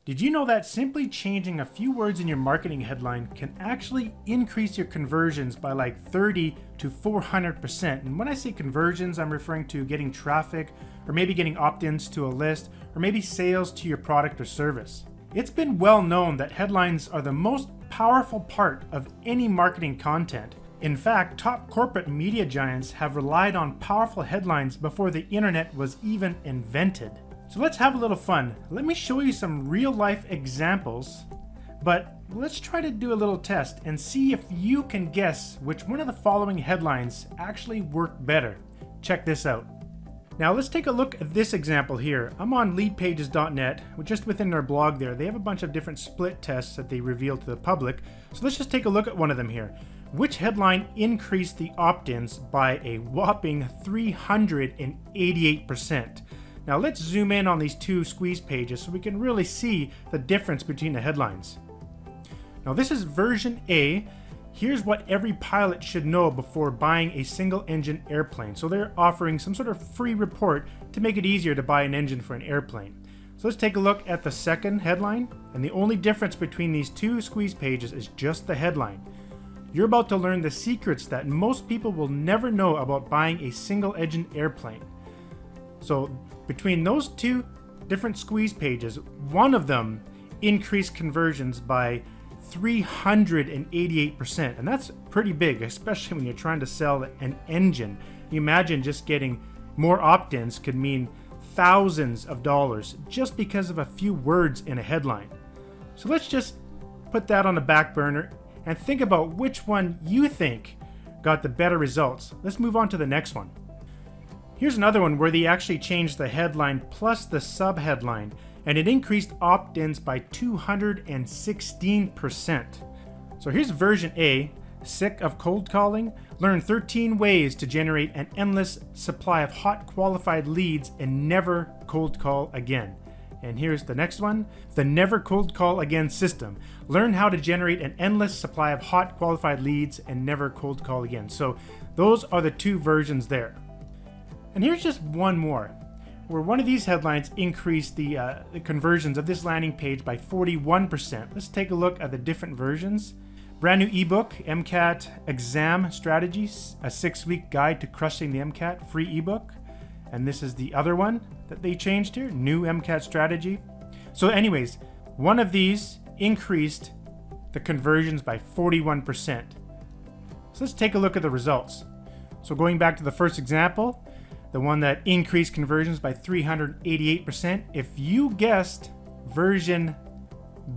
Did you know that simply changing a few words in your marketing headline can actually increase your conversions by like 30 to 400%? And when I say conversions, I'm referring to getting traffic, or maybe getting opt-ins to a list, or maybe sales to your product or service. It's been well known that headlines are the most powerful part of any marketing content. In fact, top corporate media giants have relied on powerful headlines before the internet was even invented. So let's have a little fun. Let me show you some real life examples, but let's try to do a little test and see if you can guess which one of the following headlines actually work better. Check this out. Now let's take a look at this example here. I'm on leadpages.net, just within their blog there. They have a bunch of different split tests that they reveal to the public. So let's just take a look at one of them here. Which headline increased the opt-ins by a whopping 388%? Now let's zoom in on these two squeeze pages so we can really see the difference between the headlines. Now this is version A. Here's what every pilot should know before buying a single engine airplane. So they're offering some sort of free report to make it easier to buy an engine for an airplane. So let's take a look at the second headline, and the only difference between these two squeeze pages is just the headline. You're about to learn the secrets that most people will never know about buying a single engine airplane. So between those two different squeeze pages, one of them increased conversions by 388%, and that's pretty big, especially when you're trying to sell an engine. You imagine just getting more opt-ins could mean thousands of dollars just because of a few words in a headline. So let's just put that on the back burner and think about which one you think got the better results. Let's move on to the next one. Here's another one where they actually changed the headline plus the sub-headline, and it increased opt-ins by 216%. So here's version A. Sick of cold calling? Learn 13 ways to generate an endless supply of hot qualified leads and never cold call again. And here's the next one. The Never Cold Call Again system. Learn how to generate an endless supply of hot qualified leads and never cold call again. So those are the two versions there. And here's just one more, where one of these headlines increased the conversions of this landing page by 41%. Let's take a look at the different versions. Brand new ebook, MCAT Exam Strategies, a 6-week guide to crushing the MCAT, free ebook. And this is the other one that they changed here, new MCAT strategy. So anyways, one of these increased the conversions by 41%. So let's take a look at the results. So going back to the first example, the one that increased conversions by 388%. If you guessed version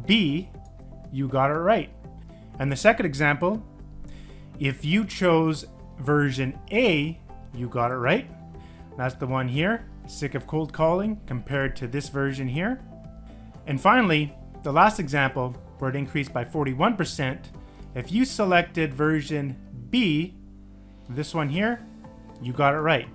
B, you got it right. And the second example, if you chose version A, you got it right. That's the one here, sick of cold calling, compared to this version here. And finally, the last example, where it increased by 41%, if you selected version B, this one here, you got it right.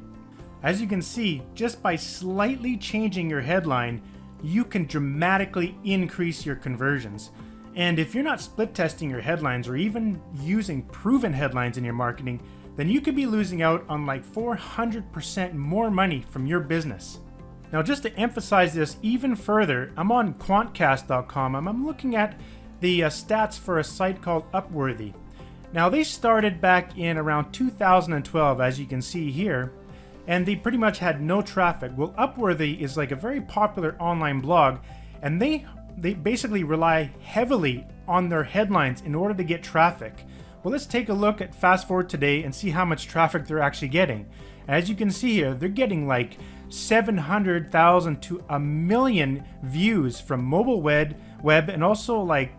As you can see, just by slightly changing your headline, you can dramatically increase your conversions. And if you're not split testing your headlines or even using proven headlines in your marketing, then you could be losing out on like 400% more money from your business. Now, just to emphasize this even further, I'm on quantcast.com and I'm looking at the stats for a site called Upworthy. Now, they started back in around 2012, as you can see here, and they pretty much had no traffic. Well, Upworthy is like a very popular online blog, and they basically rely heavily on their headlines in order to get traffic. Well, let's take a look at fast forward today and see how much traffic they're actually getting. As you can see here, they're getting like 700,000 to 1 million views from mobile web, and also like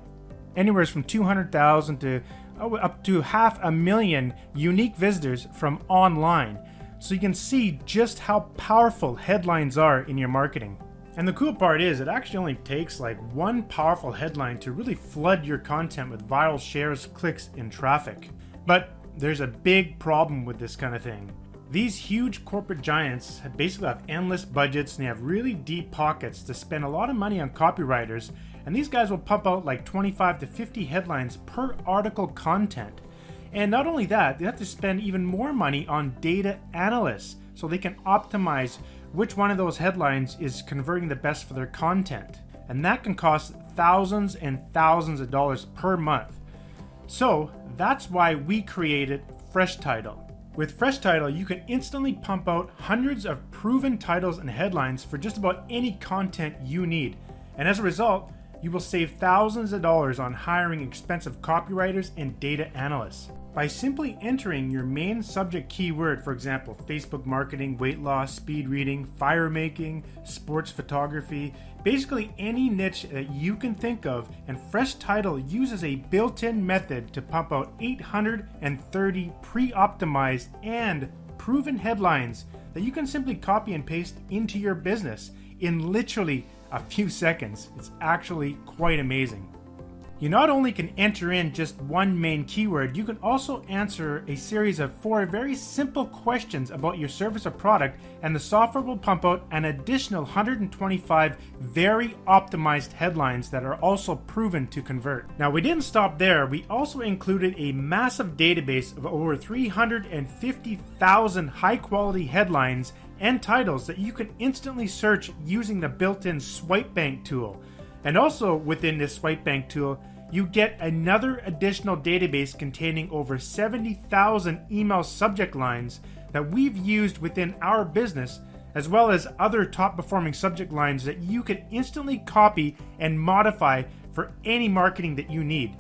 anywhere from 200,000 to up to 500,000 unique visitors from online. So you can see just how powerful headlines are in your marketing. And the cool part is it actually only takes like one powerful headline to really flood your content with viral shares, clicks, and traffic. But there's a big problem with this kind of thing. These huge corporate giants basically have endless budgets and they have really deep pockets to spend a lot of money on copywriters, and these guys will pump out like 25 to 50 headlines per article content. And not only that, they have to spend even more money on data analysts so they can optimize which one of those headlines is converting the best for their content. and that can cost thousands and thousands of dollars per month. So that's why we created Fresh Title. With Fresh Title, you can instantly pump out hundreds of proven titles and headlines for just about any content you need. And as a result, you will save thousands of dollars on hiring expensive copywriters and data analysts. By simply entering your main subject keyword, for example, Facebook marketing, weight loss, speed reading, fire making, sports photography, basically any niche that you can think of, and Fresh Title uses a built-in method to pump out 830 pre-optimized and proven headlines that you can simply copy and paste into your business in literally a few seconds. It's actually quite amazing. You not only can enter in just one main keyword, you can also answer a series of 4 very simple questions about your service or product, and the software will pump out an additional 125 very optimized headlines that are also proven to convert. Now, we didn't stop there. We also included a massive database of over 350,000 high-quality headlines and titles that you can instantly search using the built-in Swipe Bank tool. And also within this Swipe Bank tool, you get another additional database containing over 70,000 email subject lines that we've used within our business, as well as other top performing subject lines that you can instantly copy and modify for any marketing that you need.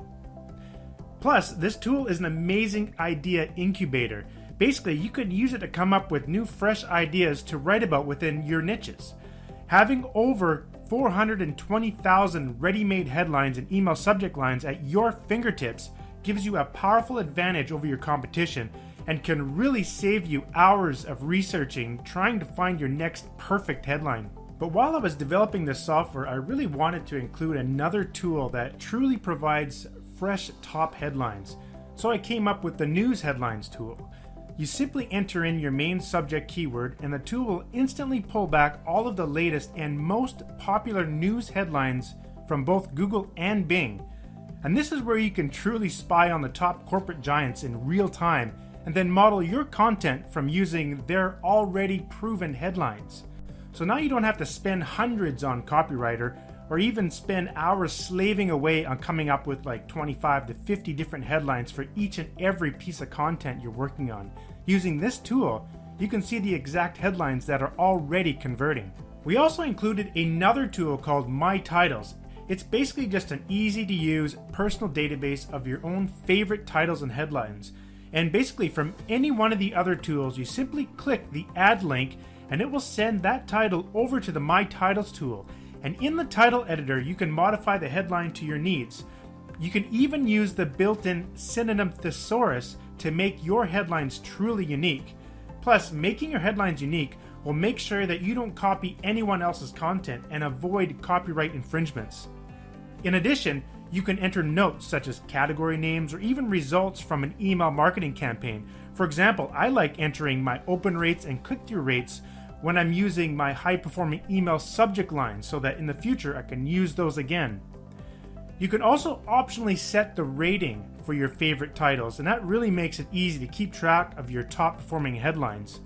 Plus, this tool is an amazing idea incubator. Basically, you could use it to come up with new fresh ideas to write about within your niches. Having over 420,000 ready-made headlines and email subject lines at your fingertips gives you a powerful advantage over your competition and can really save you hours of researching trying to find your next perfect headline. But while I was developing this software, I really wanted to include another tool that truly provides fresh top headlines. So I came up with the News Headlines tool. You simply enter in your main subject keyword, and the tool will instantly pull back all of the latest and most popular news headlines from both Google and Bing. And this is where you can truly spy on the top corporate giants in real time and then model your content from using their already proven headlines. So now you don't have to spend hundreds on copywriter or even spend hours slaving away on coming up with like 25 to 50 different headlines for each and every piece of content you're working on. Using this tool, you can see the exact headlines that are already converting. We also included another tool called My Titles. It's basically just an easy to use personal database of your own favorite titles and headlines. And basically from any one of the other tools, you simply click the add link and it will send that title over to the My Titles tool. And in the title editor, you can modify the headline to your needs. You can even use the built-in synonym thesaurus to make your headlines truly unique. Plus, making your headlines unique will make sure that you don't copy anyone else's content and avoid copyright infringements. In addition, you can enter notes such as category names or even results from an email marketing campaign. For example, I like entering my open rates and click-through rates when I'm using my high-performing email subject lines so that in the future I can use those again. You can also optionally set the rating for your favorite titles, and that really makes it easy to keep track of your top-performing headlines.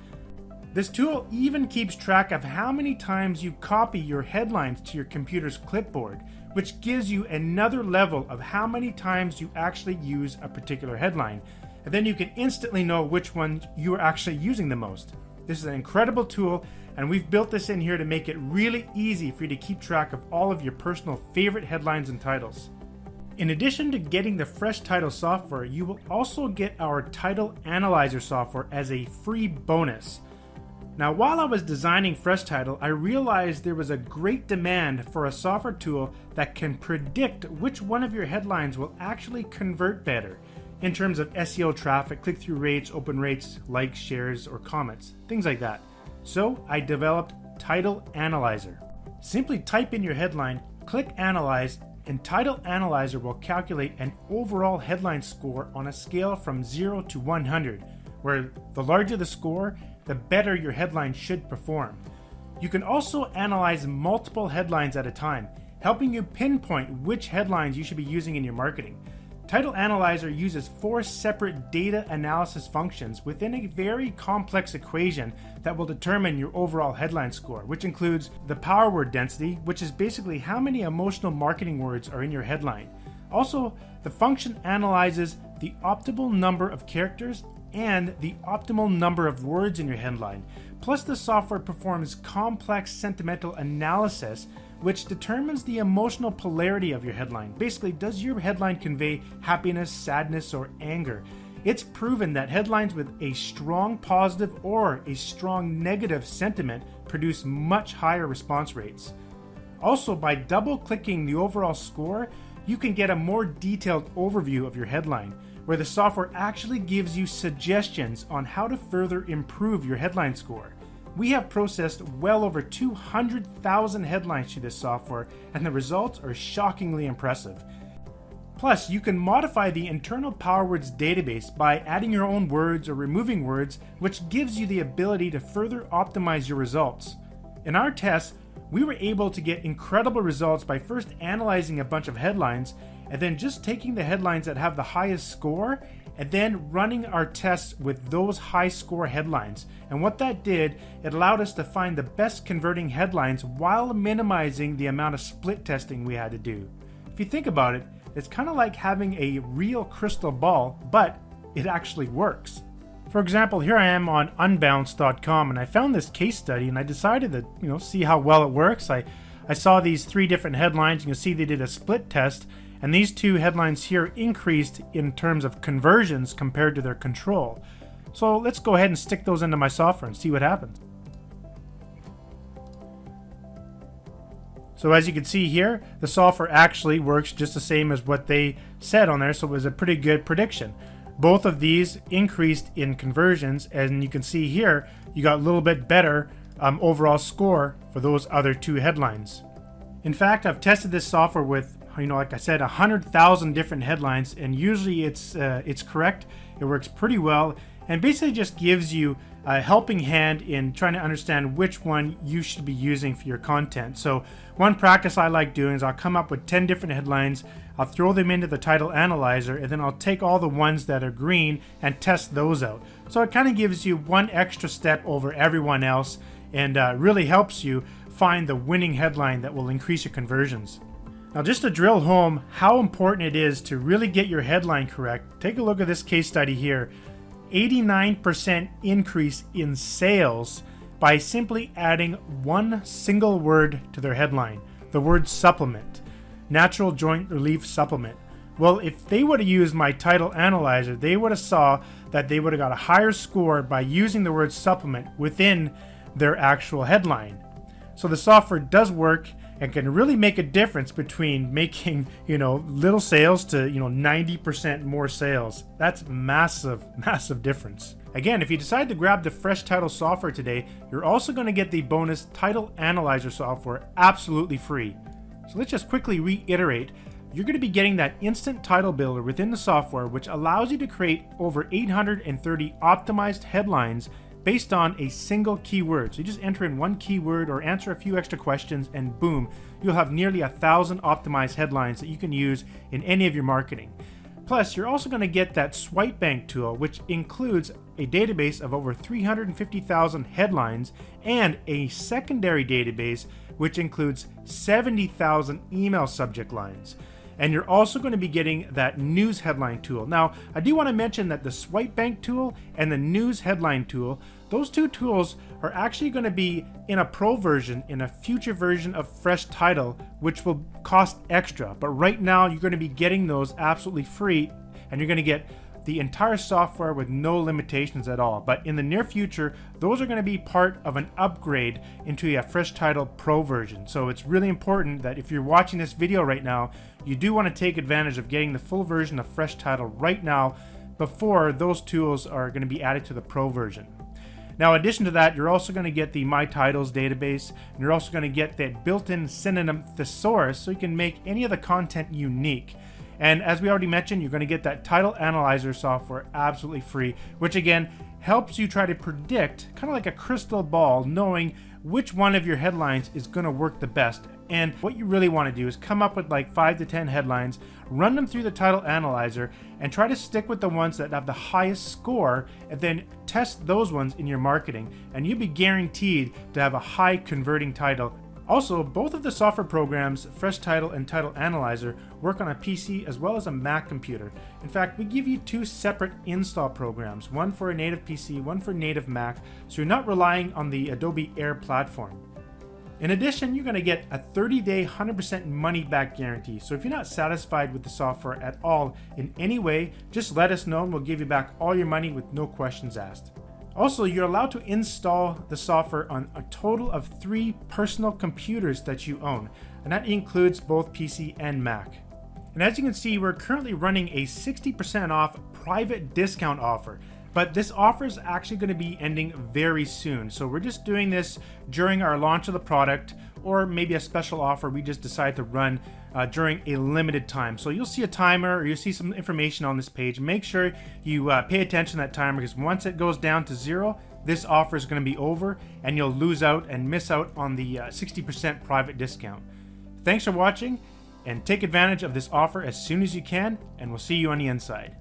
This tool even keeps track of how many times you copy your headlines to your computer's clipboard, which gives you another level of how many times you actually use a particular headline, and then you can instantly know which one you are actually using the most. This is an incredible tool, and we've built this in here to make it really easy for you to keep track of all of your personal favorite headlines and titles. In addition to getting the Fresh Title software, you will also get our Title Analyzer software as a free bonus. Now, while I was designing Fresh Title, I realized there was a great demand for a software tool that can predict which one of your headlines will actually convert better in terms of SEO traffic, click-through rates, open rates, likes, shares, or comments, things like that. So I developed Title Analyzer. Simply type in your headline, click Analyze, and Title Analyzer will calculate an overall headline score on a scale from 0 to 100, where the larger the score, the better your headline should perform. You can also analyze multiple headlines at a time, helping you pinpoint which headlines you should be using in your marketing. Title Analyzer uses 4 separate data analysis functions within a very complex equation that will determine your overall headline score, which includes the power word density, which is basically how many emotional marketing words are in your headline. Also, the function analyzes the optimal number of characters and the optimal number of words in your headline. Plus, the software performs complex sentimental analysis, which determines the emotional polarity of your headline. Basically, does your headline convey happiness, sadness, or anger? It's proven that headlines with a strong positive or a strong negative sentiment produce much higher response rates. Also, by double-clicking the overall score, you can get a more detailed overview of your headline, where the software actually gives you suggestions on how to further improve your headline score. We have processed well over 200,000 headlines through this software, and the results are shockingly impressive. Plus, you can modify the internal PowerWords database by adding your own words or removing words, which gives you the ability to further optimize your results. In our tests, we were able to get incredible results by first analyzing a bunch of headlines and then just taking the headlines that have the highest score and then running our tests with those high score headlines. And what that did, it allowed us to find the best converting headlines while minimizing the amount of split testing we had to do. If you think about it, it's kind of like having a real crystal ball, but it actually works. For example, here I am on unbounce.com and I found this case study and I decided to see how well it works. I saw these 3 different headlines. You can see they did a split test, and these 2 headlines here increased in terms of conversions compared to their control. So let's go ahead and stick those into my software and see what happens. So as you can see here, the software actually works just the same as what they said on there, so it was a pretty good prediction. Both of these increased in conversions, and you can see here you got a little bit better overall score for those other 2 headlines. In fact, I've tested this software with, like I said, 100,000 different headlines, and usually it's correct. It works pretty well, and basically just gives you a helping hand in trying to understand which one you should be using for your content. So one practice I like doing is I'll come up with 10 different headlines, I'll throw them into the title analyzer, and then I'll take all the ones that are green and test those out. So it kind of gives you one extra step over everyone else and really helps you find the winning headline that will increase your conversions. Now, just to drill home how important it is to really get your headline correct, take a look at this case study here. 89% increase in sales by simply adding one single word to their headline, the word supplement, natural joint relief supplement. Well, if they would have used my title analyzer, they would have saw that they would have got a higher score by using the word supplement within their actual headline. So the software does work and can really make a difference between making, little sales to, 90% more sales. That's massive, massive difference. Again, if you decide to grab the Fresh Title software today, you're also going to get the bonus Title Analyzer software absolutely free. So let's just quickly reiterate. You're going to be getting that instant title builder within the software, which allows you to create over 830 optimized headlines based on a single keyword. So you just enter in one keyword or answer a few extra questions and boom, you'll have nearly 1,000 optimized headlines that you can use in any of your marketing. Plus, you're also going to get that Swipe Bank tool, which includes a database of over 350,000 headlines and a secondary database which includes 70,000 email subject lines. And you're also going to be getting that news headline tool. Now, I do want to mention that the Swipe Bank tool and the news headline tool, those 2 tools are actually going to be in a pro version, in a future version of Fresh Title, which will cost extra. But right now, you're going to be getting those absolutely free, and you're going to get the entire software with no limitations at all. But in the near future, those are going to be part of an upgrade into a Fresh Title Pro version. So it's really important that if you're watching this video right now, you do want to take advantage of getting the full version of Fresh Title right now before those tools are going to be added to the Pro version. Now, in addition to that, you're also going to get the My Titles database, and you're also going to get that built-in synonym thesaurus so you can make any of the content unique. And as we already mentioned, you're going to get that title analyzer software absolutely free, which again helps you try to predict, kind of like a crystal ball, knowing which one of your headlines is going to work the best. And what you really want to do is come up with like 5 to 10 headlines, run them through the title analyzer, and try to stick with the ones that have the highest score, and then test those ones in your marketing, and you'll be guaranteed to have a high converting title. Also, both of the software programs, Fresh Title and Title Analyzer, work on a PC as well as a Mac computer. In fact, we give you 2 separate install programs, one for a native PC, one for native Mac, so you're not relying on the Adobe Air platform. In addition, you're going to get a 30-day 100% money back guarantee. So if you're not satisfied with the software at all in any way, just let us know and we'll give you back all your money with no questions asked. Also, you're allowed to install the software on a total of 3 personal computers that you own, and that includes both PC and Mac. And as you can see, we're currently running a 60% off private discount offer. But this offer is actually going to be ending very soon. So we're just doing this during our launch of the product, or maybe a special offer we just decided to run during a limited time. So you'll see a timer, or you'll see some information on this page. Make sure you pay attention to that timer, because once it goes down to 0, this offer is going to be over and you'll lose out and miss out on the 60% private discount. Thanks for watching, and take advantage of this offer as soon as you can, and we'll see you on the inside.